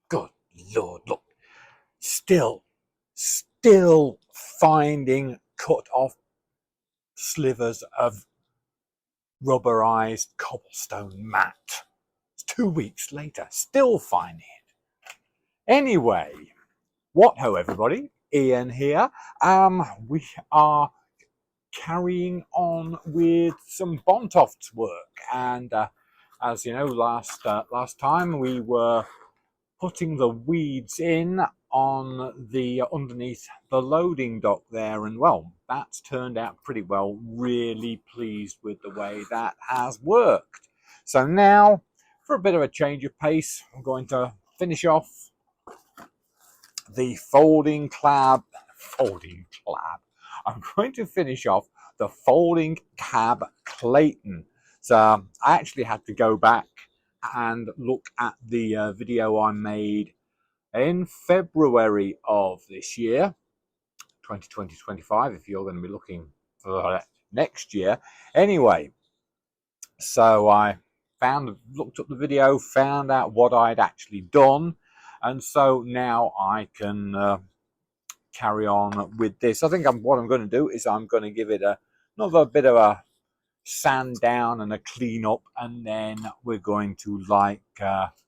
Good Lord, look. Still finding cut off slivers of rubberized cobblestone mat. It's 2 weeks later, still finding it. Anyway, what ho everybody, Ian here. We are carrying on with some Bontofts work, and as you know, last time we were putting the weeds in on the underneath the loading dock there, and well, that's turned out pretty well. Really pleased with the way that has worked. So now, for a bit of a change of pace, I'm going to finish off the folding cab. I'm going to finish off the folding cab Clayton. So I actually had to go back and look at the video I made in February of this year, 2020-25, if you're going to be looking for next year. Anyway, so I looked up the video, found out what I'd actually done, and so now I can carry on with this. I think what I'm going to do is I'm going to give it another bit of a sand down and a clean up, and then we're going to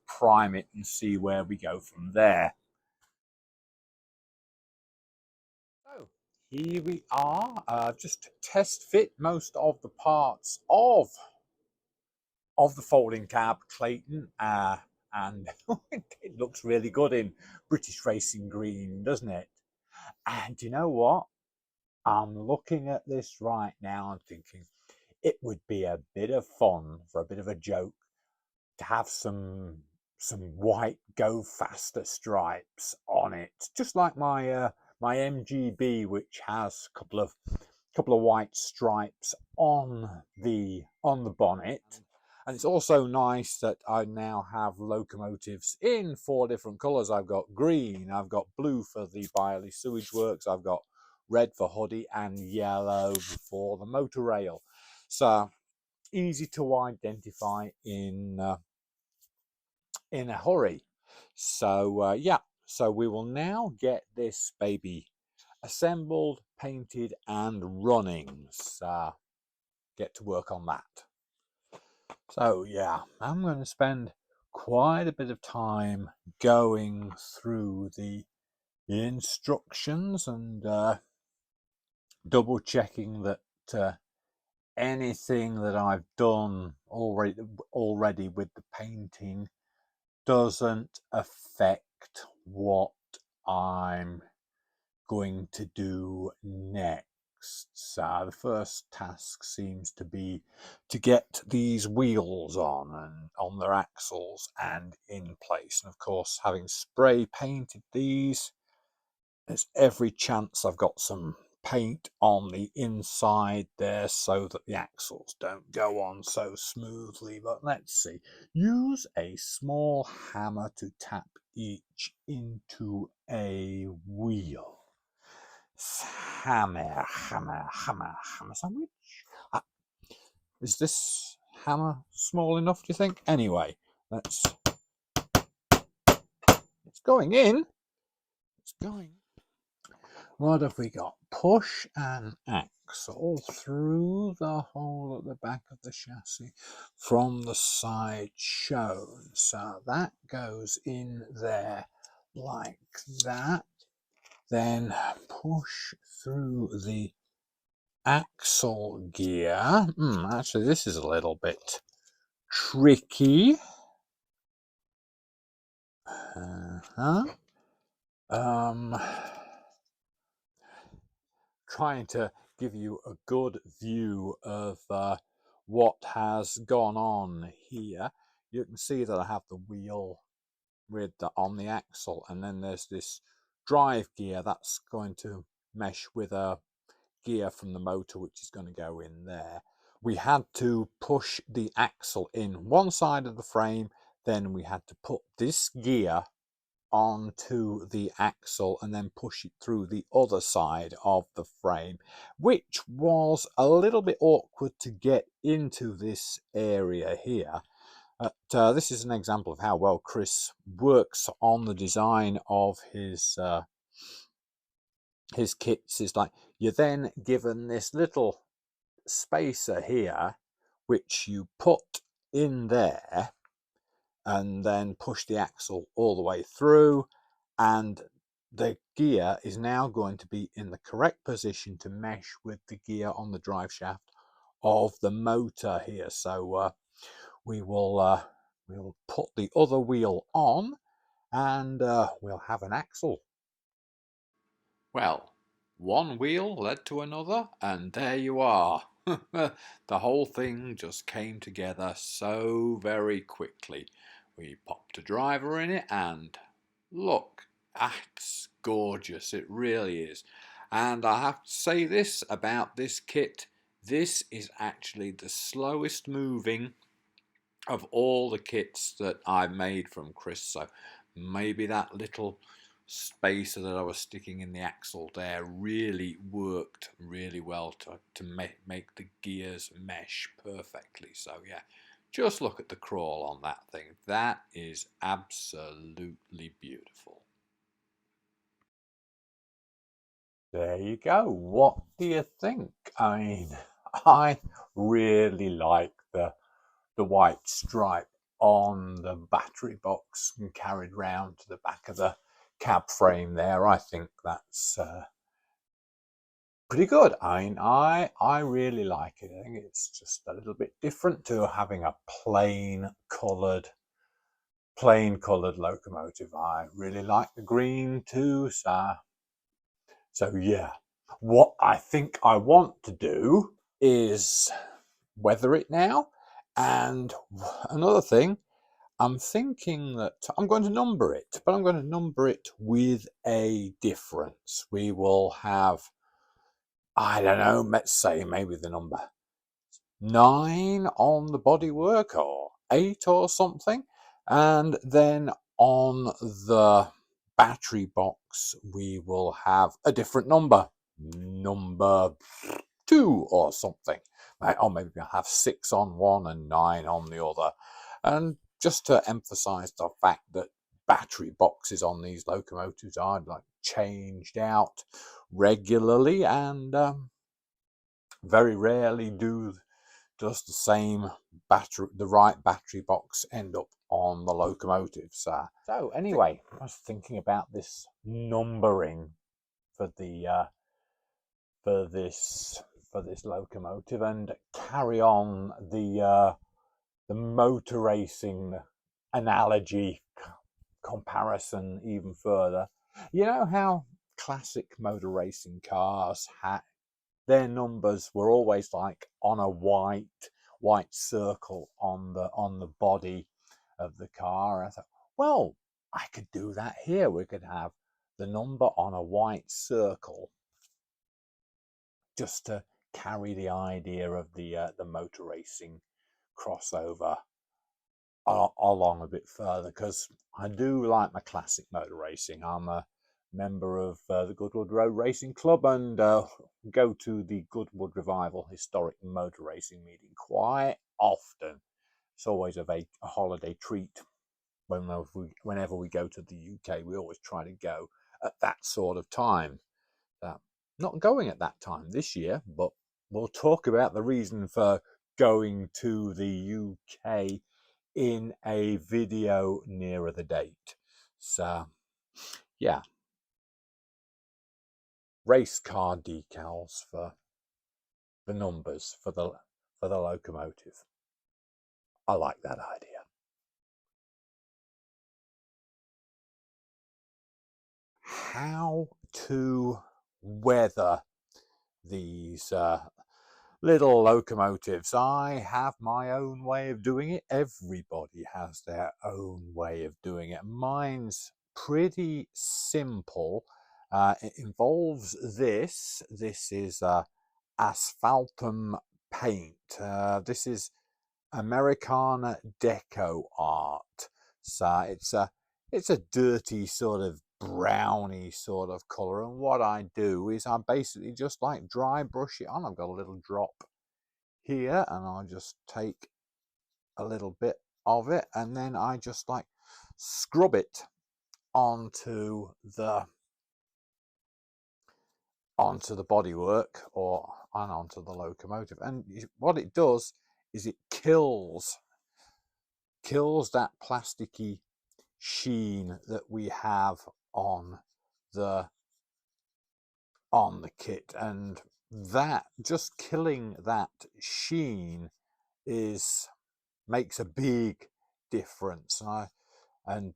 prime it and see where we go from there. So here we are, just test fit most of the parts of the folding cab Clayton, and it looks really good in British racing green, doesn't it? And you know what? I'm looking at this right now and thinking it would be a bit of fun, for a bit of a joke, to have some white go faster stripes on it, just like my my MGB, which has a couple of white stripes on the bonnet. And it's also nice that I now have locomotives in 4 different colours. I've got green, I've got blue for the Byerley Sewage Works, I've got red for Huddy, and yellow for the motor rail. So easy to identify in a hurry. So yeah, so we will now get this baby assembled, painted, and running. So get to work on that. So yeah, I'm going to spend quite a bit of time going through the instructions and double checking that anything that I've done already with the painting doesn't affect what I'm going to do next. So the first task seems to be to get these wheels on their axles and in place. And of course, having spray painted these, there's every chance I've got some paint on the inside there so that the axles don't go on so smoothly. But let's see. Use a small hammer to tap each into a wheel. Hammer sandwich. Is this hammer small enough, do you think? Anyway, it's going in. It's going. What have we got? Push an axle through the hole at the back of the chassis from the side shown. So that goes in there like that. Then push through the axle gear. Actually, this is a little bit tricky. Trying to give you a good view of what has gone on here. You can see that I have the wheel on the axle, and then there's this drive gear that's going to mesh with a gear from the motor, which is going to go in there. We had to push the axle in one side of the frame, then we had to put this gear onto the axle and then push it through the other side of the frame, which was a little bit awkward to get into this area here. This is an example of how well Chris works on the design of his kits. Is like you're then given this little spacer here, which you put in there and then push the axle all the way through, and the gear is now going to be in the correct position to mesh with the gear on the drive shaft of the motor here. So we'll put the other wheel on, and we'll have an axle. Well, one wheel led to another, and there you are. The whole thing just came together so very quickly. We popped a driver in it, and look, that's gorgeous. It really is. And I have to say this about this kit. This is actually the slowest moving of all the kits that I've made from Chris. So maybe that little spacer that I was sticking in the axle there really worked really well to make the gears mesh perfectly. So yeah, just look at the crawl on that thing. That is absolutely beautiful. There you go. What do you think? I mean, I really like the white stripe on the battery box and carried round to the back of the cab frame there. I think that's pretty good. I mean, I really like it. I think it's just a little bit different to having a plain coloured locomotive. I really like the green too. So yeah, what I think I want to do is weather it now. And another thing, I'm thinking that I'm going to number it, but I'm going to number it with a difference. We will have, I don't know, let's say maybe the number 9 on the bodywork, or 8 or something. And then on the battery box, we will have a different number 2 or something. Or maybe I'll have 6 on one and 9 on the other. And just to emphasize the fact that battery boxes on these locomotives are like changed out regularly, and very rarely does the right battery box end up on the locomotives. So anyway, I was thinking about this numbering for the for this locomotive, and carry on the motor racing analogy comparison even further. You know how classic motor racing cars had their numbers were always like on a white circle on the body of the car. I thought, well, I could do that here. We could have the number on a white circle, just to carry the idea of the motor racing crossover along a bit further, because I do like my classic motor racing. I'm a member of the Goodwood Road Racing Club, and go to the Goodwood Revival Historic Motor Racing meeting quite often. It's always a holiday treat. Whenever we go to the UK, we always try to go at that sort of time. Not going at that time this year, but we'll talk about the reason for going to the UK in a video nearer the date. So yeah, race car decals for the numbers for the locomotive. I like that idea. How to weather these little locomotives. I have my own way of doing it. Everybody has their own way of doing it. Mine's pretty simple. It involves this. This is asphaltum paint. This is Americana Deco art. So it's a dirty sort of browny sort of colour, and what I do is I basically just like dry brush it on. I've got a little drop here, and I'll just take a little bit of it, and then I just like scrub it onto the bodywork and onto the locomotive. And what it does is it kills that plasticky sheen that we have on the kit, and that just killing that sheen makes a big difference. And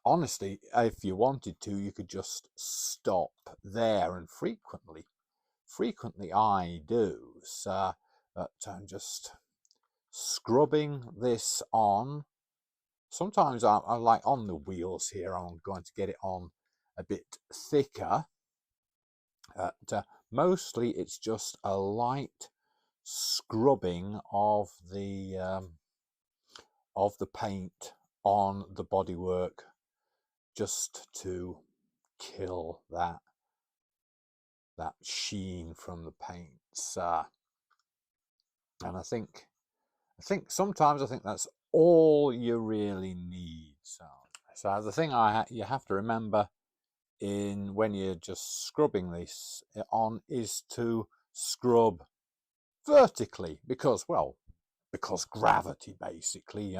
honestly, if you wanted to, you could just stop there, and frequently I do. So but I'm just scrubbing this on. Sometimes I like on the wheels here, I'm going to get it on a bit thicker. Mostly it's just a light scrubbing of the paint on the bodywork, just to kill that sheen from the paints. And I think sometimes that's all you really need. So the thing you have to remember when you're just scrubbing this on is to scrub vertically, because gravity, basically,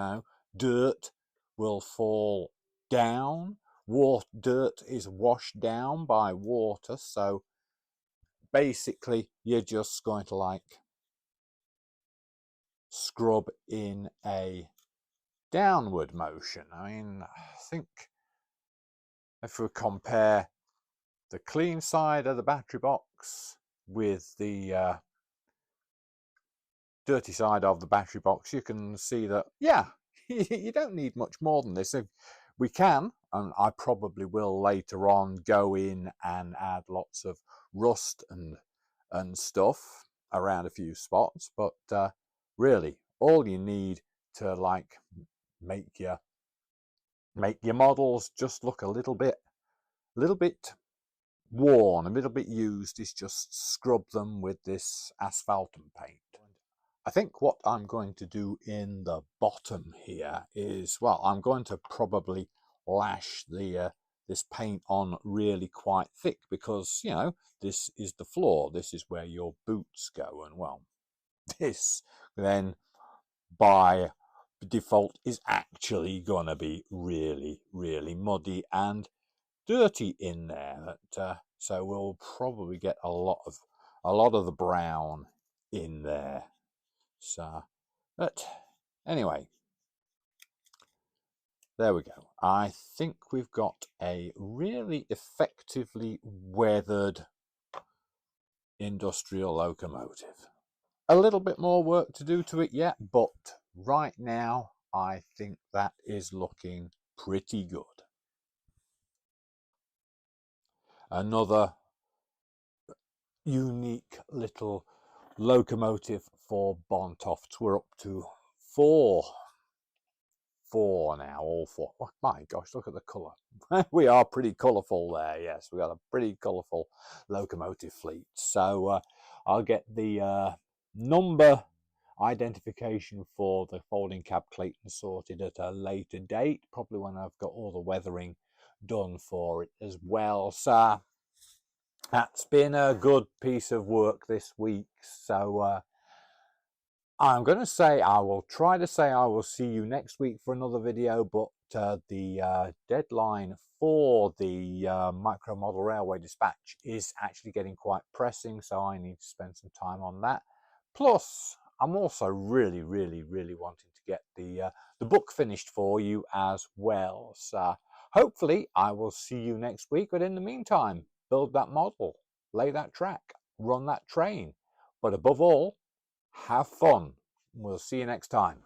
dirt will fall down. Dirt is washed down by water, so basically you're just going to like scrub in a downward motion. I mean, I think if we compare the clean side of the battery box with the dirty side of the battery box, you can see that, yeah, you don't need much more than this. We can, and I probably will later on, go in and add lots of rust and stuff around a few spots, but really all you need to like make your models just look a little bit worn, a little bit used, is just scrub them with this asphaltum paint. I think what I'm going to do in the bottom here is, well, I'm going to probably lash this paint on really quite thick, because this is the floor, this is where your boots go, and well, this then by default is actually gonna be really, really muddy and dirty in there. So we'll probably get a lot of the brown in there. So, but anyway, there we go. I think we've got a really effectively weathered industrial locomotive. A little bit more work to do to it yet, but right now I think that is looking pretty good. Another unique little locomotive for Bontofts. We're up to four now, all four. Oh my gosh, look at the colour. We are pretty colourful there. Yes, we got a pretty colourful locomotive fleet. So I'll get the number identification for the folding cab Clayton sorted at a later date, probably when I've got all the weathering done for it as well. So that's been a good piece of work this week. So I'm going to say, I will try to say I will see you next week for another video, but the deadline for the micro model railway dispatch is actually getting quite pressing, so I need to spend some time on that. Plus, I'm also really, really, really wanting to get the book finished for you as well. So hopefully I will see you next week, but in the meantime, build that model, lay that track, run that train, but above all, have fun. We'll see you next time.